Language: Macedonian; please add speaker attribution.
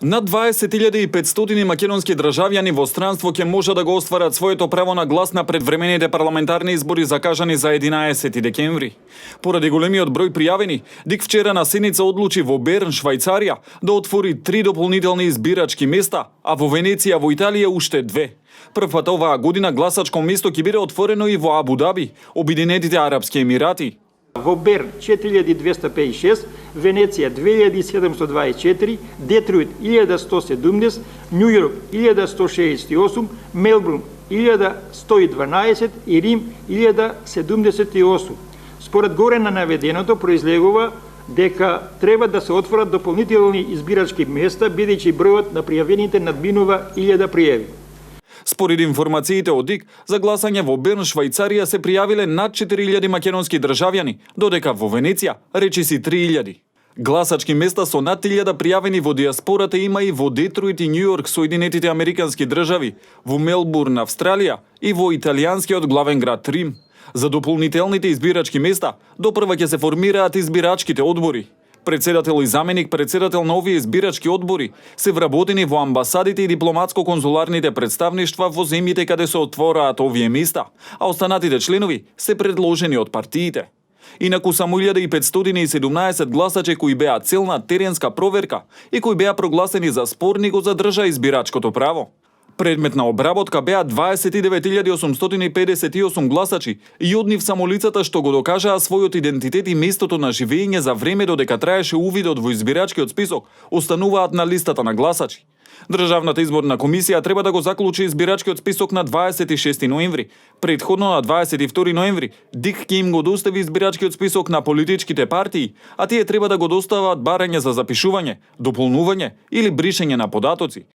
Speaker 1: Над 20.500 македонски државјани во странство ќе може да го остварат своето право на глас на предвремените парламентарни избори закажани за 11 декември. Поради големиот број пријавени, ДИК вчера на седница одлучи во Берн, Швајцарија, да отвори 3 дополнителни избирачки места, а во Венеција во Италија уште 2. Прв пат оваа година гласачко место ќе биде отворено и во Абу Даби, Обединетите арапски емирати.
Speaker 2: Во Берн 4256, Венеција 2724, Детройт 1170, Њу Јорк 1168, Мелбурн 1112 и Рим 1078. Според горе на наведеното произлегува дека треба да се отворат дополнителни избирачки места, бидејќи бројот на пријавените надминува 1000 пријави.
Speaker 1: Според информациите од ДИК, за гласање во Берн, Швајцарија се пријавиле над 4000 македонски државјани, додека во Венеција речиси 3000. Гласачки места со над 1000 пријавени во диаспората има и во Детройт и Њу Јорк, Соединетите американски држави, во Мелбурн, Австралија и во италијанскиот главен град Рим. За дополнителните избирачки места допрва ќе се формираат избирачките одбори. Председател и заменик председател на овие избирачки одбори се вработени во амбасадите и дипломатско-конзуларните представништва во земјите каде се отвораат овие места, а останатите членови се предложени од партиите. Инаку само 1517 гласачи кои беа цел на теренска проверка и кои беа прогласени за спорни го задржа избирачкото право. Предмет на обработка беа 29.858 гласачи и од нив само лицата што го докажаа својот идентитет и местото на живење за време додека траеше увидот во избирачкиот список, остануваат на листата на гласачи. Државната изборна комисија треба да го заклучи избирачкиот список на 26 ноември. Претходно на 22 ноември ДИК ќе им го достави избирачкиот список на политичките партии, а тие треба да го достават барање за запишување, дополнување или бришење на податоци.